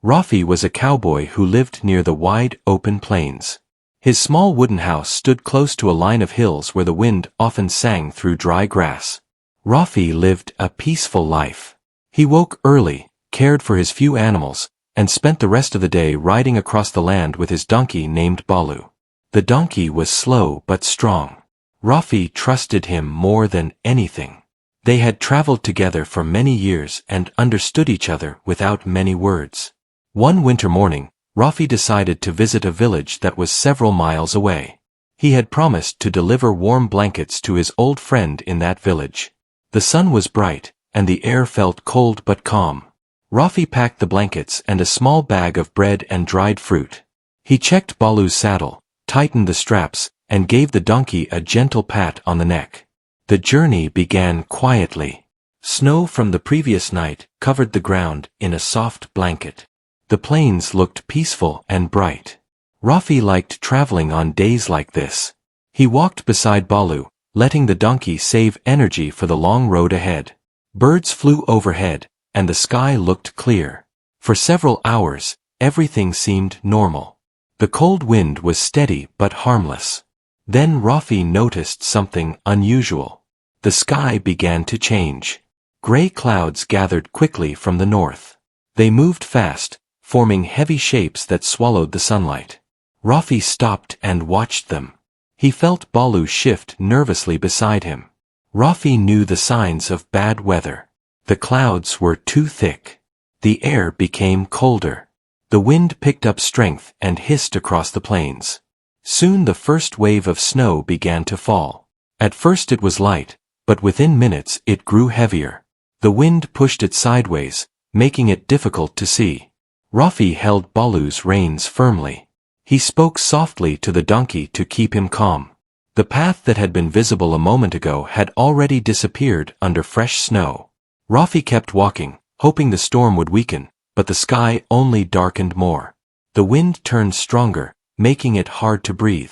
Rafi was a cowboy who lived near the wide, open plains. His small wooden house stood close to a line of hills where the wind often sang through dry grass. Rafi lived a peaceful life. He woke early, cared for his few animals, and spent the rest of the day riding across the land with his donkey named Balu. The donkey was slow but strong. Rafi trusted him more than anything. They had traveled together for many years and understood each other without many words. One winter morning, Rafi decided to visit a village that was several miles away. He had promised to deliver warm blankets to his old friend in that village. The sun was bright, and the air felt cold but calm. Rafi packed the blankets and a small bag of bread and dried fruit. He checked Balu's saddle, tightened the straps, and gave the donkey a gentle pat on the neck. The journey began quietly. Snow from the previous night covered the ground in a soft blanket. The plains looked peaceful and bright. Rafi liked traveling on days like this. He walked beside Balu, letting the donkey save energy for the long road ahead. Birds flew overhead, and the sky looked clear. For several hours, everything seemed normal. The cold wind was steady but harmless. Then Rafi noticed something unusual. The sky began to change. Gray clouds gathered quickly from the north. They moved fast, forming heavy shapes that swallowed the sunlight. Rafi stopped and watched them. He felt Balu shift nervously beside him. Rafi knew the signs of bad weather. The clouds were too thick. The air became colder. The wind picked up strength and hissed across the plains. Soon the first wave of snow began to fall. At first it was light, but within minutes it grew heavier. The wind pushed it sideways, making it difficult to see. Rafi held Balu's reins firmly. He spoke softly to the donkey to keep him calm. The path that had been visible a moment ago had already disappeared under fresh snow. Rafi kept walking, hoping the storm would weaken, but the sky only darkened more. The wind turned stronger, making it hard to breathe.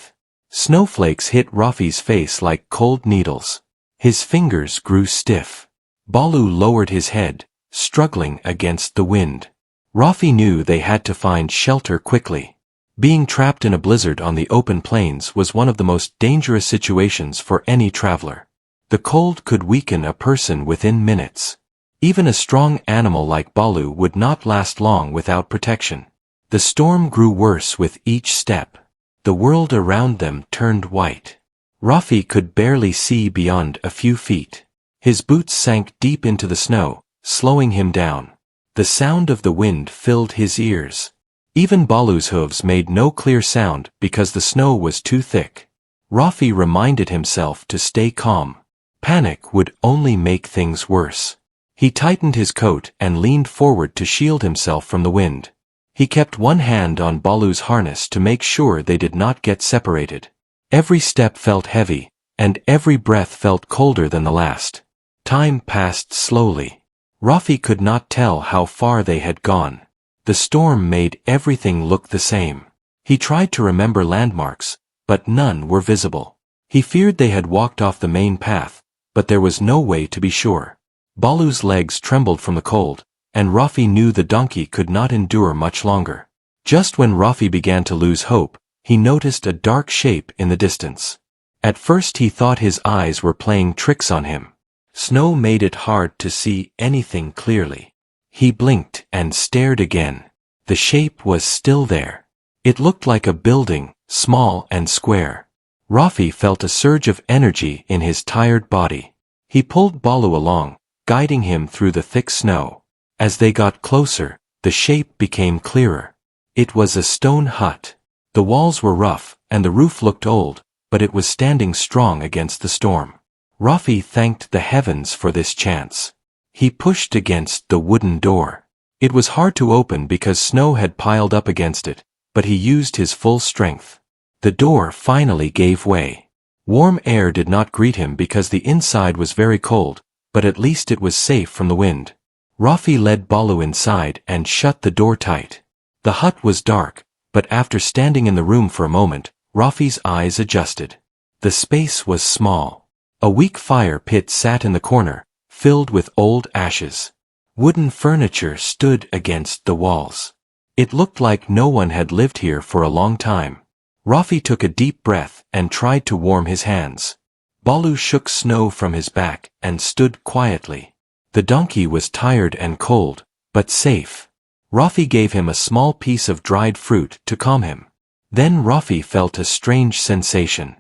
Snowflakes hit Rafi's face like cold needles. His fingers grew stiff. Balu lowered his head, struggling against the wind. Rafi knew they had to find shelter quickly. Being trapped in a blizzard on the open plains was one of the most dangerous situations for any traveler. The cold could weaken a person within minutes. Even a strong animal like Balu would not last long without protection. The storm grew worse with each step. The world around them turned white. Rafi could barely see beyond a few feet. His boots sank deep into the snow, slowing him down. The sound of the wind filled his ears. Even Balu's hooves made no clear sound because the snow was too thick. Rafi reminded himself to stay calm. Panic would only make things worse. He tightened his coat and leaned forward to shield himself from the wind. He kept one hand on Balu's harness to make sure they did not get separated. Every step felt heavy, and every breath felt colder than the last. Time passed slowly. Rafi could not tell how far they had gone. The storm made everything look the same. He tried to remember landmarks, but none were visible. He feared they had walked off the main path, but there was no way to be sure. Balu's legs trembled from the cold, and Rafi knew the donkey could not endure much longer. Just when Rafi began to lose hope, he noticed a dark shape in the distance. At first he thought his eyes were playing tricks on him. Snow made it hard to see anything clearly. He blinked and stared again. The shape was still there. It looked like a building, small and square. Rafi felt a surge of energy in his tired body. He pulled Balu along, guiding him through the thick snow. As they got closer, the shape became clearer. It was a stone hut. The walls were rough, and the roof looked old, but it was standing strong against the storm. Rafi thanked the heavens for this chance. He pushed against the wooden door. It was hard to open because snow had piled up against it, but he used his full strength. The door finally gave way. Warm air did not greet him because the inside was very cold, but at least it was safe from the wind. Rafi led Balu inside and shut the door tight. The hut was dark, but after standing in the room for a moment, Rafi's eyes adjusted. The space was small. A weak fire pit sat in the corner, filled with old ashes. Wooden furniture stood against the walls. It looked like no one had lived here for a long time. Rafi took a deep breath and tried to warm his hands. Balu shook snow from his back and stood quietly. The donkey was tired and cold, but safe. Rafi gave him a small piece of dried fruit to calm him. Then Rafi felt a strange sensation.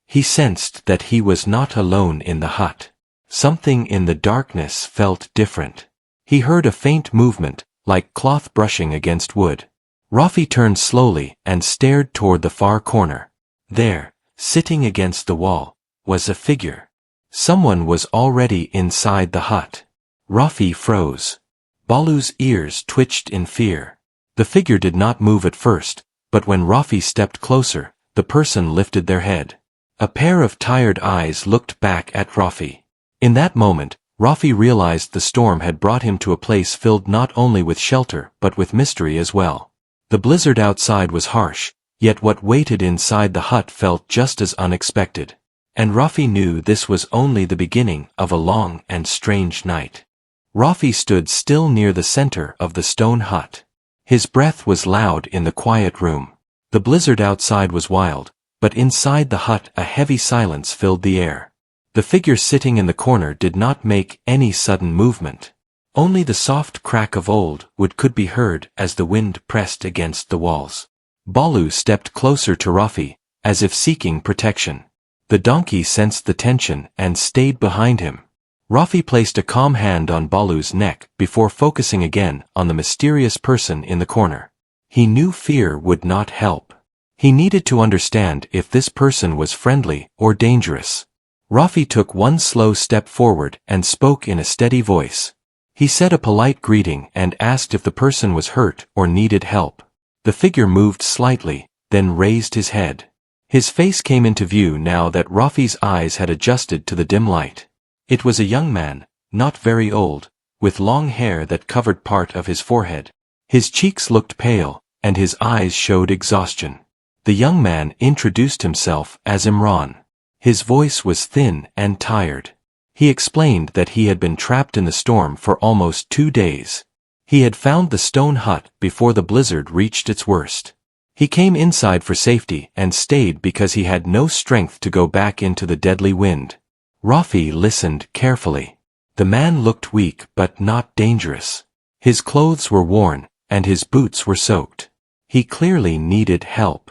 He sensed that he was not alone in the hut. Something in the darkness felt different. He heard a faint movement, like cloth brushing against wood. Rafi turned slowly and stared toward the far corner. There, sitting against the wall, was a figure. Someone was already inside the hut. Rafi froze. Balu's ears twitched in fear. The figure did not move at first, but when Rafi stepped closer, the person lifted their head. A pair of tired eyes looked back at Rafi. In that moment, Rafi realized the storm had brought him to a place filled not only with shelter but with mystery as well. The blizzard outside was harsh, yet what waited inside the hut felt just as unexpected. And Rafi knew this was only the beginning of a long and strange night. Rafi stood still near the center of the stone hut. His breath was loud in the quiet room. The blizzard outside was wild, but inside the hut a heavy silence filled the air. The figure sitting in the corner did not make any sudden movement. Only the soft crack of old wood could be heard as the wind pressed against the walls. Balu stepped closer to Rafi, as if seeking protection. The donkey sensed the tension and stayed behind him. Rafi placed a calm hand on Balu's neck before focusing again on the mysterious person in the corner. He knew fear would not help. He needed to understand if this person was friendly or dangerous. Rafi took one slow step forward and spoke in a steady voice. He said a polite greeting and asked if the person was hurt or needed help. The figure moved slightly, then raised his head. His face came into view now that Rafi's eyes had adjusted to the dim light. It was a young man, not very old, with long hair that covered part of his forehead. His cheeks looked pale, and his eyes showed exhaustion. The young man introduced himself as Imran. His voice was thin and tired. He explained that he had been trapped in the storm for almost 2 days. He had found the stone hut before the blizzard reached its worst. He came inside for safety and stayed because he had no strength to go back into the deadly wind. Rafi listened carefully. The man looked weak but not dangerous. His clothes were worn, and his boots were soaked. He clearly needed help.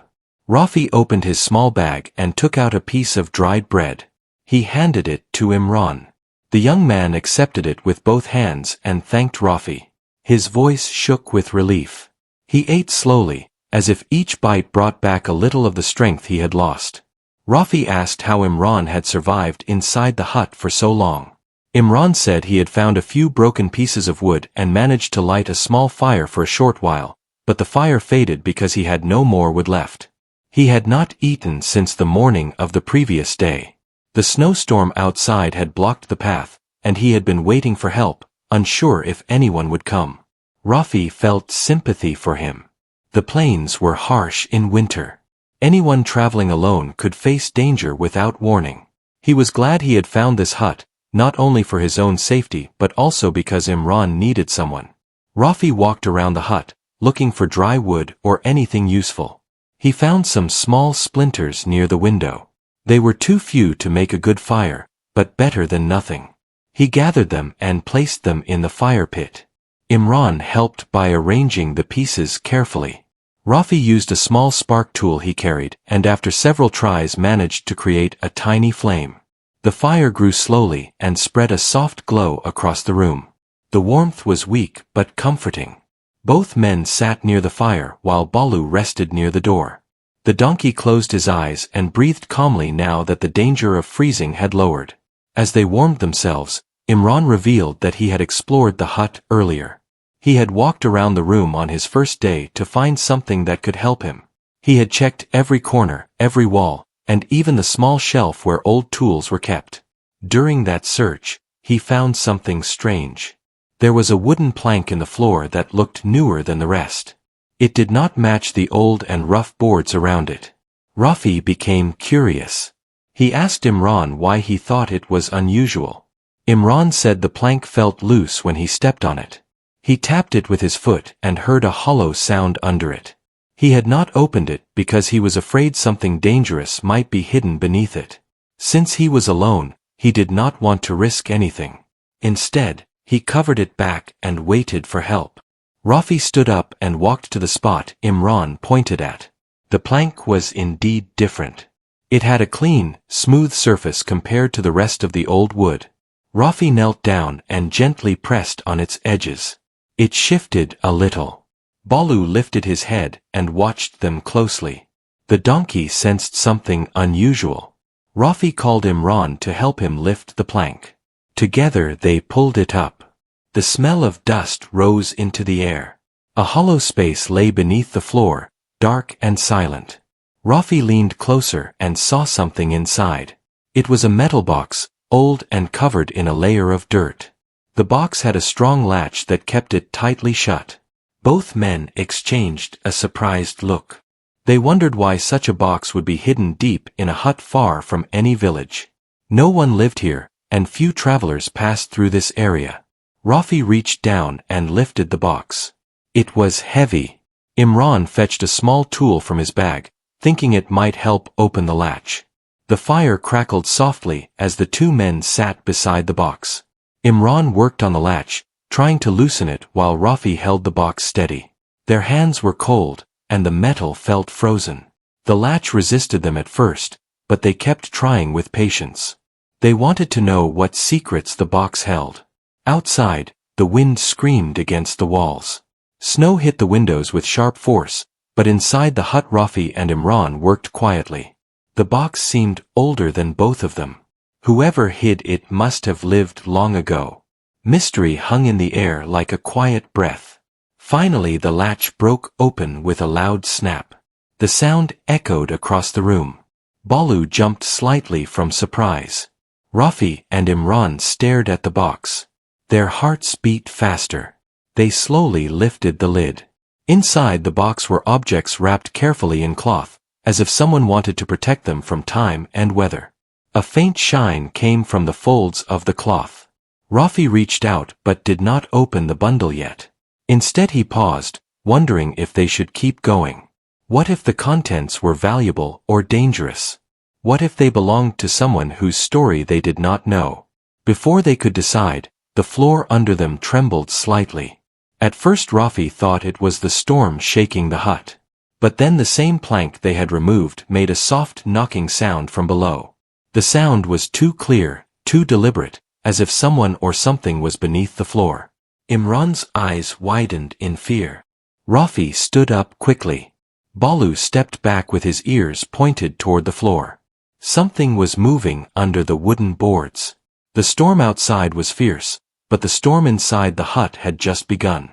Rafi opened his small bag and took out a piece of dried bread. He handed it to Imran. The young man accepted it with both hands and thanked Rafi. His voice shook with relief. He ate slowly, as if each bite brought back a little of the strength he had lost. Rafi asked how Imran had survived inside the hut for so long. Imran said he had found a few broken pieces of wood and managed to light a small fire for a short while, but the fire faded because he had no more wood left. He had not eaten since the morning of the previous day. The snowstorm outside had blocked the path, and he had been waiting for help, unsure if anyone would come. Rafi felt sympathy for him. The plains were harsh in winter. Anyone traveling alone could face danger without warning. He was glad he had found this hut, not only for his own safety but also because Imran needed someone. Rafi walked around the hut, looking for dry wood or anything useful. He found some small splinters near the window. They were too few to make a good fire, but better than nothing. He gathered them and placed them in the fire pit. Imran helped by arranging the pieces carefully. Rafi used a small spark tool he carried and after several tries managed to create a tiny flame. The fire grew slowly and spread a soft glow across the room. The warmth was weak but comforting. Both men sat near the fire while Balu rested near the door. The donkey closed his eyes and breathed calmly now that the danger of freezing had lowered. As they warmed themselves, Imran revealed that he had explored the hut earlier. He had walked around the room on his first day to find something that could help him. He had checked every corner, every wall, and even the small shelf where old tools were kept. During that search, he found something strange. There was a wooden plank in the floor that looked newer than the rest. It did not match the old and rough boards around it. Rafi became curious. He asked Imran why he thought it was unusual. Imran said the plank felt loose when he stepped on it. He tapped it with his foot and heard a hollow sound under it. He had not opened it because he was afraid something dangerous might be hidden beneath it. Since he was alone, he did not want to risk anything. Instead, he covered it back and waited for help. Rafi stood up and walked to the spot Imran pointed at. The plank was indeed different. It had a clean, smooth surface compared to the rest of the old wood. Rafi knelt down and gently pressed on its edges. It shifted a little. Balu lifted his head and watched them closely. The donkey sensed something unusual. Rafi called Imran to help him lift the plank. Together they pulled it up. The smell of dust rose into the air. A hollow space lay beneath the floor, dark and silent. Rafi leaned closer and saw something inside. It was a metal box, old and covered in a layer of dirt. The box had a strong latch that kept it tightly shut. Both men exchanged a surprised look. They wondered why such a box would be hidden deep in a hut far from any village. No one lived here, and few travelers passed through this area. Rafi reached down and lifted the box. It was heavy. Imran fetched a small tool from his bag, thinking it might help open the latch. The fire crackled softly as the two men sat beside the box. Imran worked on the latch, trying to loosen it while Rafi held the box steady. Their hands were cold, and the metal felt frozen. The latch resisted them at first, but they kept trying with patience. They wanted to know what secrets the box held. Outside, the wind screamed against the walls. Snow hit the windows with sharp force, but inside the hut Rafi and Imran worked quietly. The box seemed older than both of them. Whoever hid it must have lived long ago. Mystery hung in the air like a quiet breath. Finally the latch broke open with a loud snap. The sound echoed across the room. Balu jumped slightly from surprise. Rafi and Imran stared at the box. Their hearts beat faster. They slowly lifted the lid. Inside the box were objects wrapped carefully in cloth, as if someone wanted to protect them from time and weather. A faint shine came from the folds of the cloth. Rafi reached out but did not open the bundle yet. Instead he paused, wondering if they should keep going. What if the contents were valuable or dangerous? What if they belonged to someone whose story they did not know? Before they could decide, the floor under them trembled slightly. At first Rafi thought it was the storm shaking the hut. But then the same plank they had removed made a soft knocking sound from below. The sound was too clear, too deliberate, as if someone or something was beneath the floor. Imran's eyes widened in fear. Rafi stood up quickly. Balu stepped back with his ears pointed toward the floor. Something was moving under the wooden boards. The storm outside was fierce, but the storm inside the hut had just begun.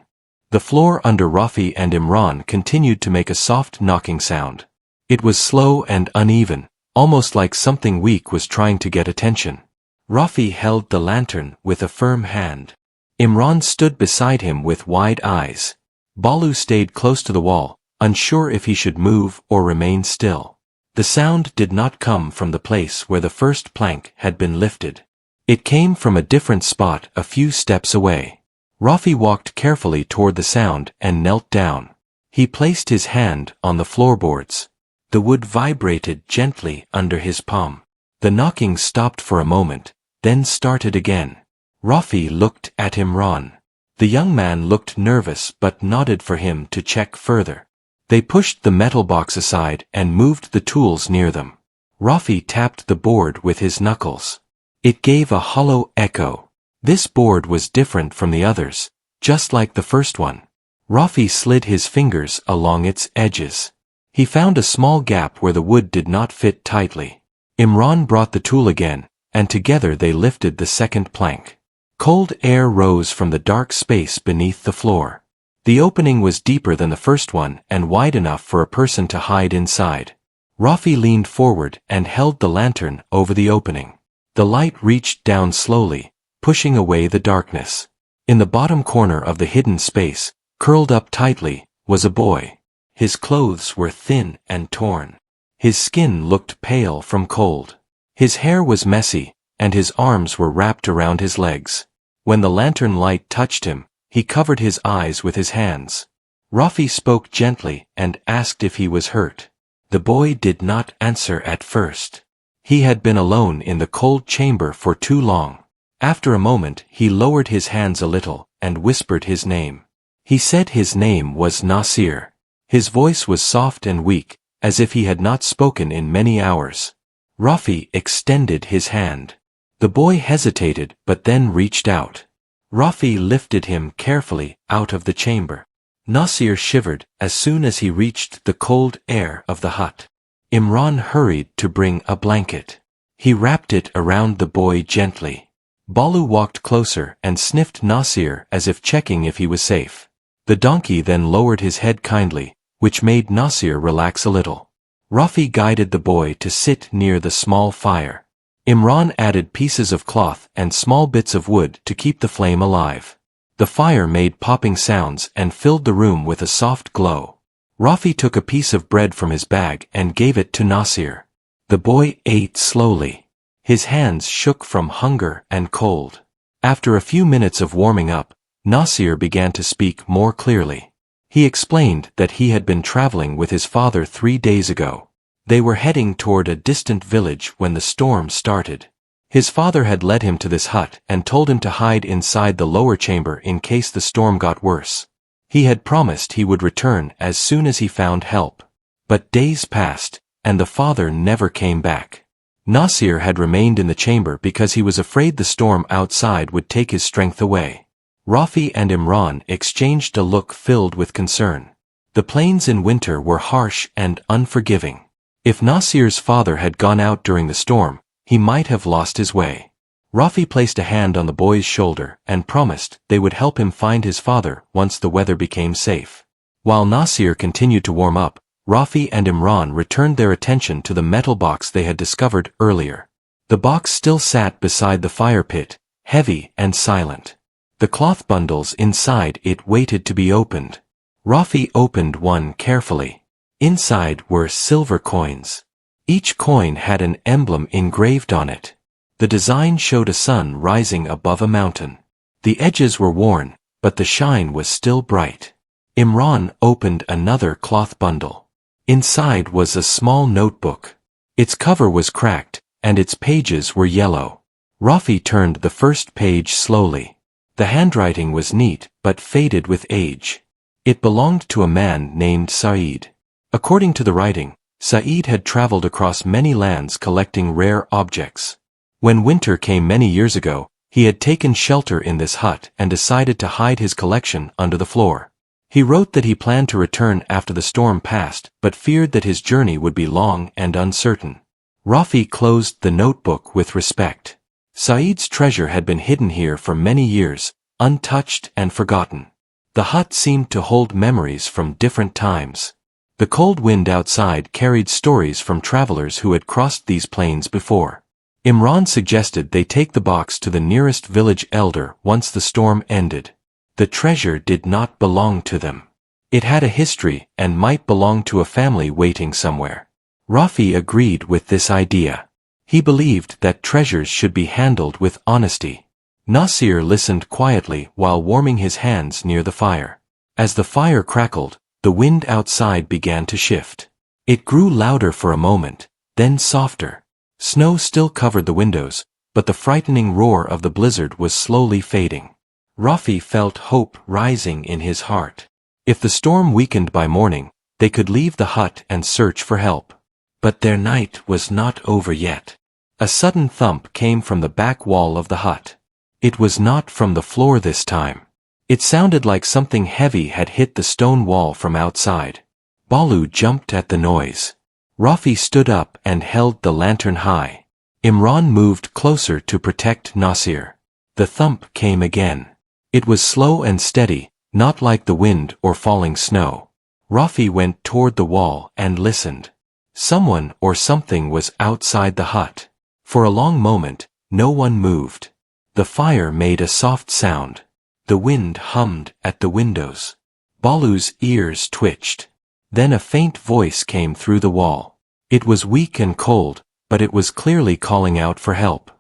The floor under Rafi and Imran continued to make a soft knocking sound. It was slow and uneven, almost like something weak was trying to get attention. Rafi held the lantern with a firm hand. Imran stood beside him with wide eyes. Balu stayed close to the wall, unsure if he should move or remain still. The sound did not come from the place where the first plank had been lifted. It came from a different spot a few steps away. Rafi walked carefully toward the sound and knelt down. He placed his hand on the floorboards. The wood vibrated gently under his palm. The knocking stopped for a moment, then started again. Rafi looked at Imran. The young man looked nervous but nodded for him to check further. They pushed the metal box aside and moved the tools near them. Rafi tapped the board with his knuckles. It gave a hollow echo. This board was different from the others, just like the first one. Rafi slid his fingers along its edges. He found a small gap where the wood did not fit tightly. Imran brought the tool again, and together they lifted the second plank. Cold air rose from the dark space beneath the floor. The opening was deeper than the first one and wide enough for a person to hide inside. Rafi leaned forward and held the lantern over the opening. The light reached down slowly, pushing away the darkness. In the bottom corner of the hidden space, curled up tightly, was a boy. His clothes were thin and torn. His skin looked pale from cold. His hair was messy, and his arms were wrapped around his legs. When the lantern light touched him, He covered his eyes with his hands. Rafi spoke gently and asked if he was hurt. The boy did not answer at first. He had been alone in the cold chamber for too long. After a moment he lowered his hands a little and whispered his name. He said his name was Nasir. His voice was soft and weak, as if he had not spoken in many hours. Rafi extended his hand. The boy hesitated but then reached out. Rafi lifted him carefully out of the chamber. Nasir shivered as soon as he reached the cold air of the hut. Imran hurried to bring a blanket. He wrapped it around the boy gently. Balu walked closer and sniffed Nasir as if checking if he was safe. The donkey then lowered his head kindly, which made Nasir relax a little. Rafi guided the boy to sit near the small fire. Imran added pieces of cloth and small bits of wood to keep the flame alive. The fire made popping sounds and filled the room with a soft glow. Rafi took a piece of bread from his bag and gave it to Nasir. The boy ate slowly. His hands shook from hunger and cold. After a few minutes of warming up, Nasir began to speak more clearly. He explained that he had been traveling with his father 3 days ago. They were heading toward a distant village when the storm started. His father had led him to this hut and told him to hide inside the lower chamber in case the storm got worse. He had promised he would return as soon as he found help. But days passed, and the father never came back. Nasir had remained in the chamber because he was afraid the storm outside would take his strength away. Rafi and Imran exchanged a look filled with concern. The plains in winter were harsh and unforgiving. If Nasir's father had gone out during the storm, he might have lost his way. Rafi placed a hand on the boy's shoulder and promised they would help him find his father once the weather became safe. While Nasir continued to warm up, Rafi and Imran returned their attention to the metal box they had discovered earlier. The box still sat beside the fire pit, heavy and silent. The cloth bundles inside it waited to be opened. Rafi opened one carefully. Inside were silver coins. Each coin had an emblem engraved on it. The design showed a sun rising above a mountain. The edges were worn, but the shine was still bright. Imran opened another cloth bundle. Inside was a small notebook. Its cover was cracked, and its pages were yellow. Rafi turned the first page slowly. The handwriting was neat, but faded with age. It belonged to a man named Saeed. According to the writing, Saeed had traveled across many lands collecting rare objects. When winter came many years ago, he had taken shelter in this hut and decided to hide his collection under the floor. He wrote that he planned to return after the storm passed, but feared that his journey would be long and uncertain. Rafi closed the notebook with respect. Saeed's treasure had been hidden here for many years, untouched and forgotten. The hut seemed to hold memories from different times. The cold wind outside carried stories from travelers who had crossed these plains before. Imran suggested they take the box to the nearest village elder once the storm ended. The treasure did not belong to them. It had a history and might belong to a family waiting somewhere. Rafi agreed with this idea. He believed that treasures should be handled with honesty. Nasir listened quietly while warming his hands near the fire. As the fire crackled, the wind outside began to shift. It grew louder for a moment, then softer. Snow still covered the windows, but the frightening roar of the blizzard was slowly fading. Rafi felt hope rising in his heart. If the storm weakened by morning, they could leave the hut and search for help. But their night was not over yet. A sudden thump came from the back wall of the hut. It was not from the floor this time. It sounded like something heavy had hit the stone wall from outside. Balu jumped at the noise. Rafi stood up and held the lantern high. Imran moved closer to protect Nasir. The thump came again. It was slow and steady, not like the wind or falling snow. Rafi went toward the wall and listened. Someone or something was outside the hut. For a long moment, no one moved. The fire made a soft sound. The wind hummed at the windows. Balu's ears twitched. Then a faint voice came through the wall. It was weak and cold, but it was clearly calling out for help.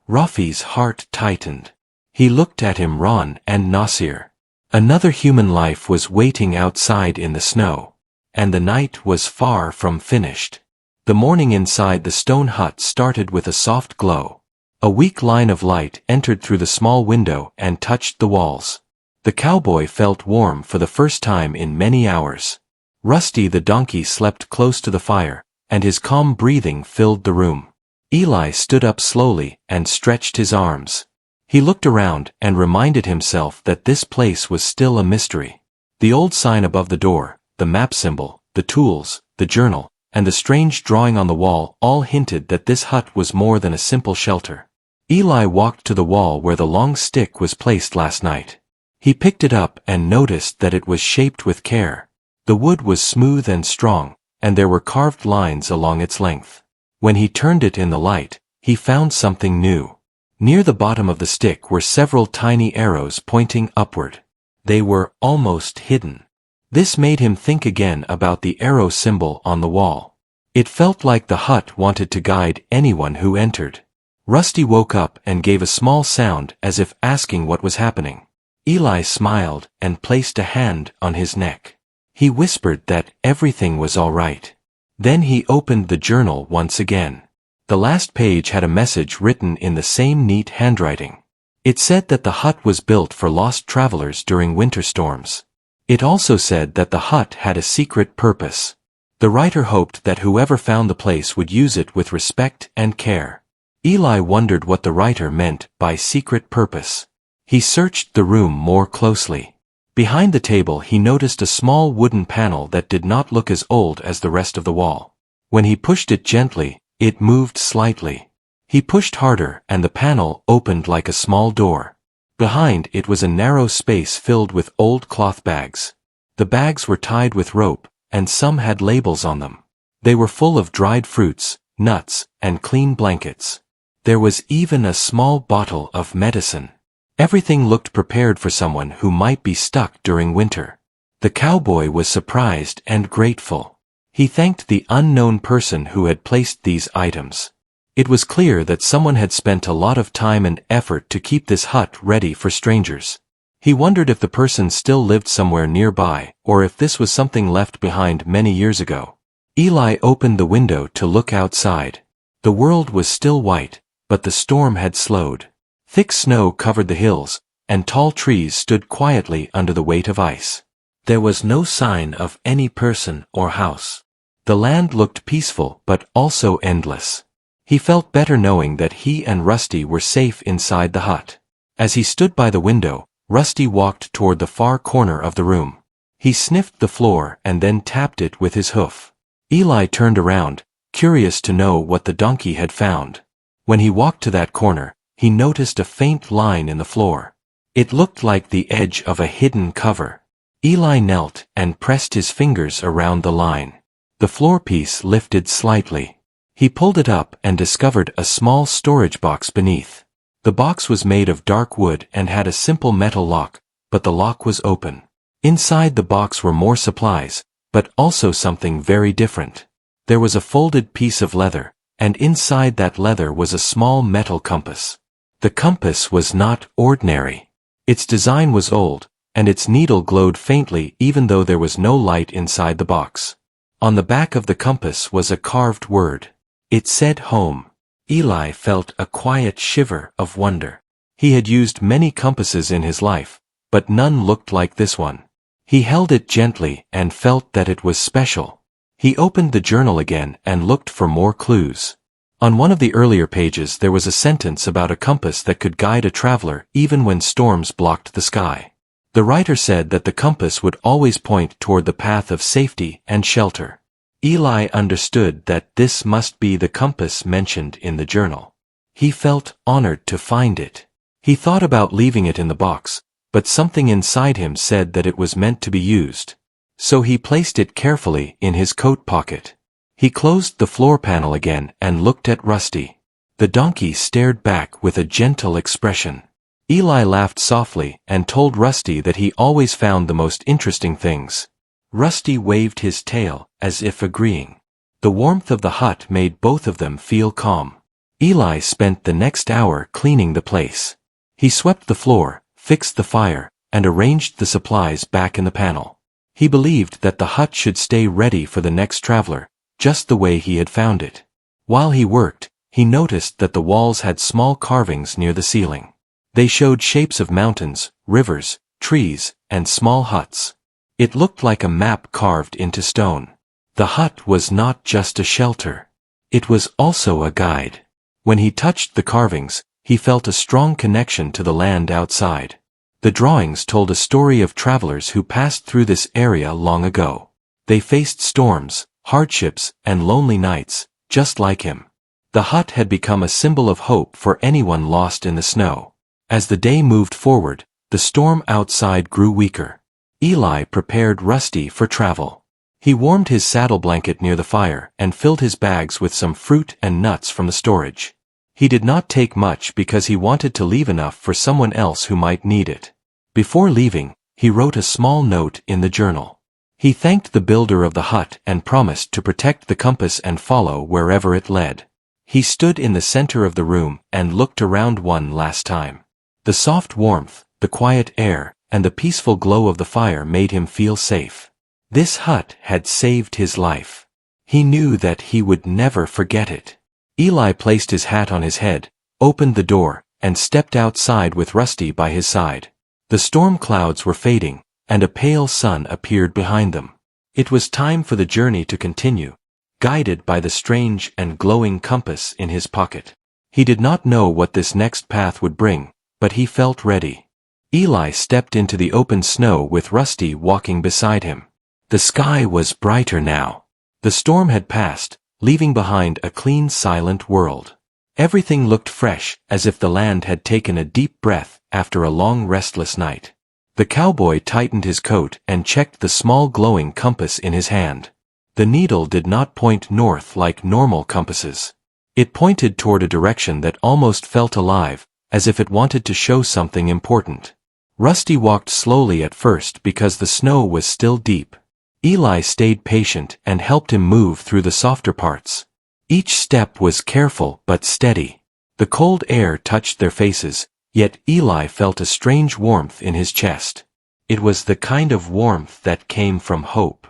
Rafi's heart tightened. He looked at Imran and Nasir. Another human life was waiting outside in the snow. And the night was far from finished. The morning inside the stone hut started with a soft glow. A weak line of light entered through the small window and touched the walls. The cowboy felt warm for the first time in many hours. Rusty the donkey slept close to the fire, and his calm breathing filled the room. Eli stood up slowly and stretched his arms. He looked around and reminded himself that this place was still a mystery. The old sign above the door, the map symbol, the tools, the journal, and the strange drawing on the wall all hinted that this hut was more than a simple shelter. Eli walked to the wall where the long stick was placed last night. He picked it up and noticed that it was shaped with care. The wood was smooth and strong, and there were carved lines along its length. When he turned it in the light, he found something new. Near the bottom of the stick were several tiny arrows pointing upward. They were almost hidden. This made him think again about the arrow symbol on the wall. It felt like the hut wanted to guide anyone who entered. Rusty woke up and gave a small sound as if asking what was happening. Eli smiled and placed a hand on his neck. He whispered that everything was all right. Then he opened the journal once again. The last page had a message written in the same neat handwriting. It said that the hut was built for lost travelers during winter storms. It also said that the hut had a secret purpose. The writer hoped that whoever found the place would use it with respect and care. Eli wondered what the writer meant by secret purpose. He searched the room more closely. Behind the table he noticed a small wooden panel that did not look as old as the rest of the wall. When he pushed it gently, it moved slightly. He pushed harder and the panel opened like a small door. Behind it was a narrow space filled with old cloth bags. The bags were tied with rope, and some had labels on them. They were full of dried fruits, nuts, and clean blankets. There was even a small bottle of medicine. Everything looked prepared for someone who might be stuck during winter. The cowboy was surprised and grateful. He thanked the unknown person who had placed these items. It was clear that someone had spent a lot of time and effort to keep this hut ready for strangers. He wondered if the person still lived somewhere nearby, or if this was something left behind many years ago. Eli opened the window to look outside. The world was still white, but the storm had slowed. Thick snow covered the hills, and tall trees stood quietly under the weight of ice. There was no sign of any person or house. The land looked peaceful but also endless. He felt better knowing that he and Rusty were safe inside the hut. As he stood by the window, Rusty walked toward the far corner of the room. He sniffed the floor and then tapped it with his hoof. Eli turned around, curious to know what the donkey had found. When he walked to that corner, he noticed a faint line in the floor. It looked like the edge of a hidden cover. Eli knelt and pressed his fingers around the line. The floor piece lifted slightly. He pulled it up and discovered a small storage box beneath. The box was made of dark wood and had a simple metal lock, but the lock was open. Inside the box were more supplies, but also something very different. There was a folded piece of leather, and inside that leather was a small metal compass. The compass was not ordinary. Its design was old, and its needle glowed faintly even though there was no light inside the box. On the back of the compass was a carved word. It said home. Eli felt a quiet shiver of wonder. He had used many compasses in his life, but none looked like this one. He held it gently and felt that it was special. He opened the journal again and looked for more clues. On one of the earlier pages there was a sentence about a compass that could guide a traveler even when storms blocked the sky. The writer said that the compass would always point toward the path of safety and shelter. Eli understood that this must be the compass mentioned in the journal. He felt honored to find it. He thought about leaving it in the box, but something inside him said that it was meant to be used. So he placed it carefully in his coat pocket. He closed the floor panel again and looked at Rusty. The donkey stared back with a gentle expression. Eli laughed softly and told Rusty that he always found the most interesting things. Rusty waved his tail, as if agreeing. The warmth of the hut made both of them feel calm. Eli spent the next hour cleaning the place. He swept the floor, fixed the fire, and arranged the supplies back in the panel. He believed that the hut should stay ready for the next traveler, just the way he had found it. While he worked, he noticed that the walls had small carvings near the ceiling. They showed shapes of mountains, rivers, trees, and small huts. It looked like a map carved into stone. The hut was not just a shelter. It was also a guide. When he touched the carvings, he felt a strong connection to the land outside. The drawings told a story of travelers who passed through this area long ago. They faced storms, hardships, and lonely nights, just like him. The hut had become a symbol of hope for anyone lost in the snow. As the day moved forward, the storm outside grew weaker. Eli prepared Rusty for travel. He warmed his saddle blanket near the fire and filled his bags with some fruit and nuts from the storage. He did not take much because he wanted to leave enough for someone else who might need it. Before leaving, he wrote a small note in the journal. He thanked the builder of the hut and promised to protect the compass and follow wherever it led. He stood in the center of the room and looked around one last time. The soft warmth, the quiet air, and the peaceful glow of the fire made him feel safe. This hut had saved his life. He knew that he would never forget it. Eli placed his hat on his head, opened the door, and stepped outside with Rusty by his side. The storm clouds were fading, and a pale sun appeared behind them. It was time for the journey to continue, guided by the strange and glowing compass in his pocket. He did not know what this next path would bring, but he felt ready. Eli stepped into the open snow with Rusty walking beside him. The sky was brighter now. The storm had passed, leaving behind a clean, silent world. Everything looked fresh, as if the land had taken a deep breath after a long, restless night. The cowboy tightened his coat and checked the small glowing compass in his hand. The needle did not point north like normal compasses. It pointed toward a direction that almost felt alive, as if it wanted to show something important. Rusty walked slowly at first because the snow was still deep. Eli stayed patient and helped him move through the softer parts. Each step was careful but steady. The cold air touched their faces, yet Eli felt a strange warmth in his chest. It was the kind of warmth that came from hope.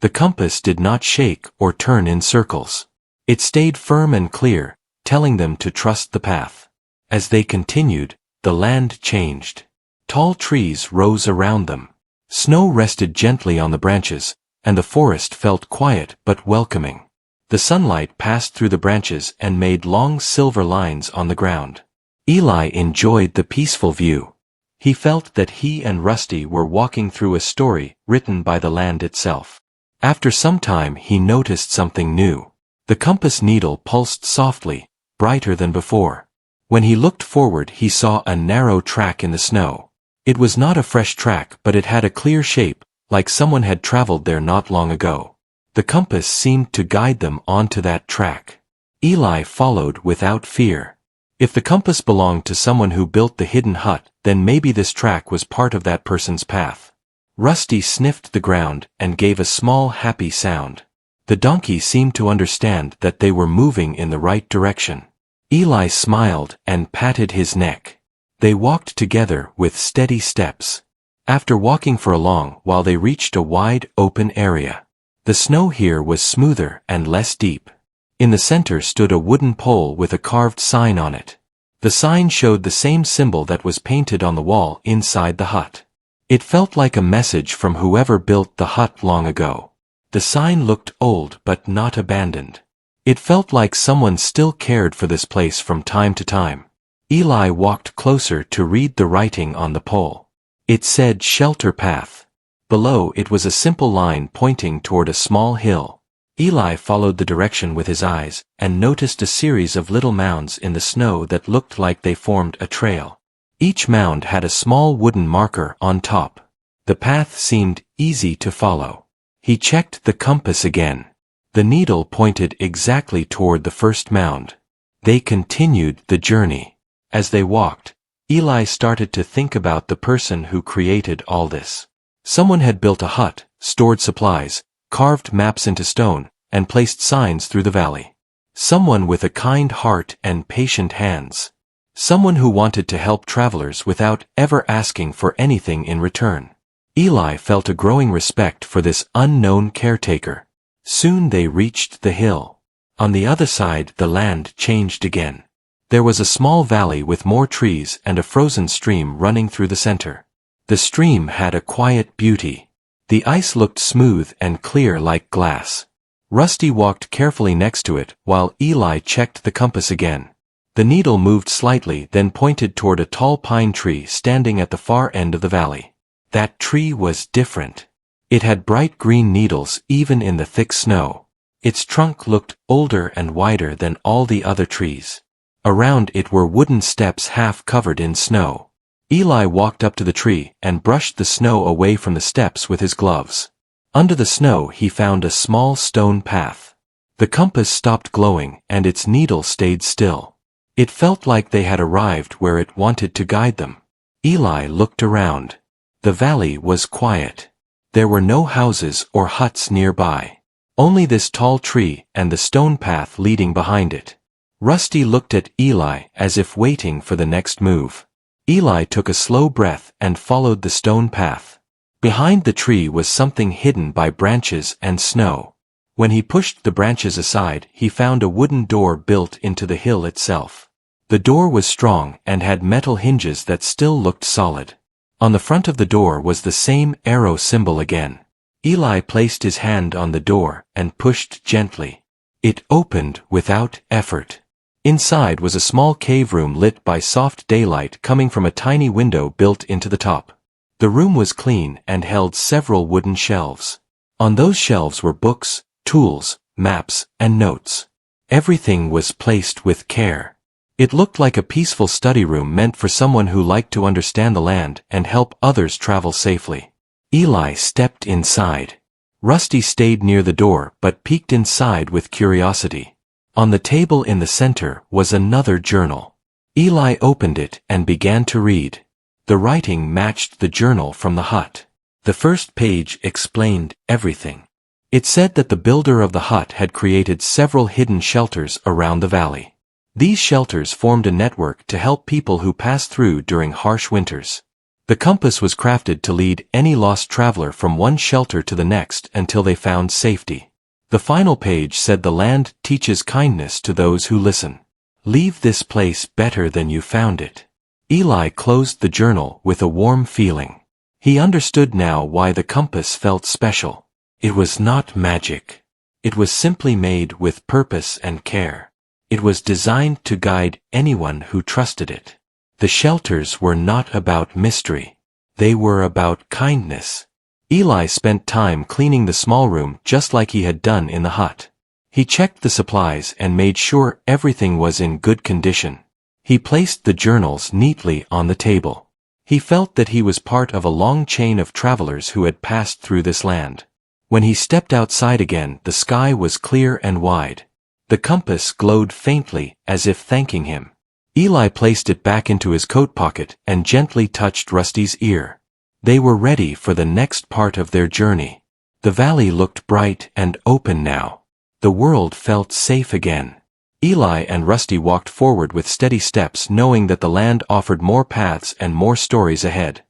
The compass did not shake or turn in circles. It stayed firm and clear, telling them to trust the path. As they continued, the land changed. Tall trees rose around them. Snow rested gently on the branches, and the forest felt quiet but welcoming. The sunlight passed through the branches and made long silver lines on the ground. Eli enjoyed the peaceful view. He felt that he and Rusty were walking through a story written by the land itself. After some time he noticed something new. The compass needle pulsed softly, brighter than before. When he looked forward he saw a narrow track in the snow. It was not a fresh track, but it had a clear shape, like someone had traveled there not long ago. The compass seemed to guide them onto that track. Eli followed without fear. If the compass belonged to someone who built the hidden hut, then maybe this track was part of that person's path. Rusty sniffed the ground and gave a small happy sound. The donkey seemed to understand that they were moving in the right direction. Eli smiled and patted his neck. They walked together with steady steps. After walking for a long while they reached a wide, open area. The snow here was smoother and less deep. In the center stood a wooden pole with a carved sign on it. The sign showed the same symbol that was painted on the wall inside the hut. It felt like a message from whoever built the hut long ago. The sign looked old but not abandoned. It felt like someone still cared for this place from time to time. Eli walked closer to read the writing on the pole. It said Shelter Path. Below it was a simple line pointing toward a small hill. Eli followed the direction with his eyes and noticed a series of little mounds in the snow that looked like they formed a trail. Each mound had a small wooden marker on top. The path seemed easy to follow. He checked the compass again. The needle pointed exactly toward the first mound. They continued the journey. As they walked, Eli started to think about the person who created all this. Someone had built a hut, stored supplies, carved maps into stone, and placed signs through the valley. Someone with a kind heart and patient hands. Someone who wanted to help travelers without ever asking for anything in return. Eli felt a growing respect for this unknown caretaker. Soon they reached the hill. On the other side, the land changed again. There was a small valley with more trees and a frozen stream running through the center. The stream had a quiet beauty. The ice looked smooth and clear like glass. Rusty walked carefully next to it while Eli checked the compass again. The needle moved slightly, then pointed toward a tall pine tree standing at the far end of the valley. That tree was different. It had bright green needles even in the thick snow. Its trunk looked older and wider than all the other trees. Around it were wooden steps half covered in snow. Eli walked up to the tree and brushed the snow away from the steps with his gloves. Under the snow he found a small stone path. The compass stopped glowing and its needle stayed still. It felt like they had arrived where it wanted to guide them. Eli looked around. The valley was quiet. There were no houses or huts nearby. Only this tall tree and the stone path leading behind it. Rusty looked at Eli as if waiting for the next move. Eli took a slow breath and followed the stone path. Behind the tree was something hidden by branches and snow. When he pushed the branches aside, he found a wooden door built into the hill itself. The door was strong and had metal hinges that still looked solid. On the front of the door was the same arrow symbol again. Eli placed his hand on the door and pushed gently. It opened without effort. Inside was a small cave room lit by soft daylight coming from a tiny window built into the top. The room was clean and held several wooden shelves. On those shelves were books, tools, maps, and notes. Everything was placed with care. It looked like a peaceful study room meant for someone who liked to understand the land and help others travel safely. Eli stepped inside. Rusty stayed near the door but peeked inside with curiosity. On the table in the center was another journal. Eli opened it and began to read. The writing matched the journal from the hut. The first page explained everything. It said that the builder of the hut had created several hidden shelters around the valley. These shelters formed a network to help people who passed through during harsh winters. The compass was crafted to lead any lost traveler from one shelter to the next until they found safety. The final page said the land teaches kindness to those who listen. Leave this place better than you found it. Eli closed the journal with a warm feeling. He understood now why the compass felt special. It was not magic. It was simply made with purpose and care. It was designed to guide anyone who trusted it. The shelters were not about mystery. They were about kindness. Eli spent time cleaning the small room just like he had done in the hut. He checked the supplies and made sure everything was in good condition. He placed the journals neatly on the table. He felt that he was part of a long chain of travelers who had passed through this land. When he stepped outside again, the sky was clear and wide. The compass glowed faintly, as if thanking him. Eli placed it back into his coat pocket and gently touched Rusty's ear. They were ready for the next part of their journey. The valley looked bright and open now. The world felt safe again. Eli and Rusty walked forward with steady steps, knowing that the land offered more paths and more stories ahead.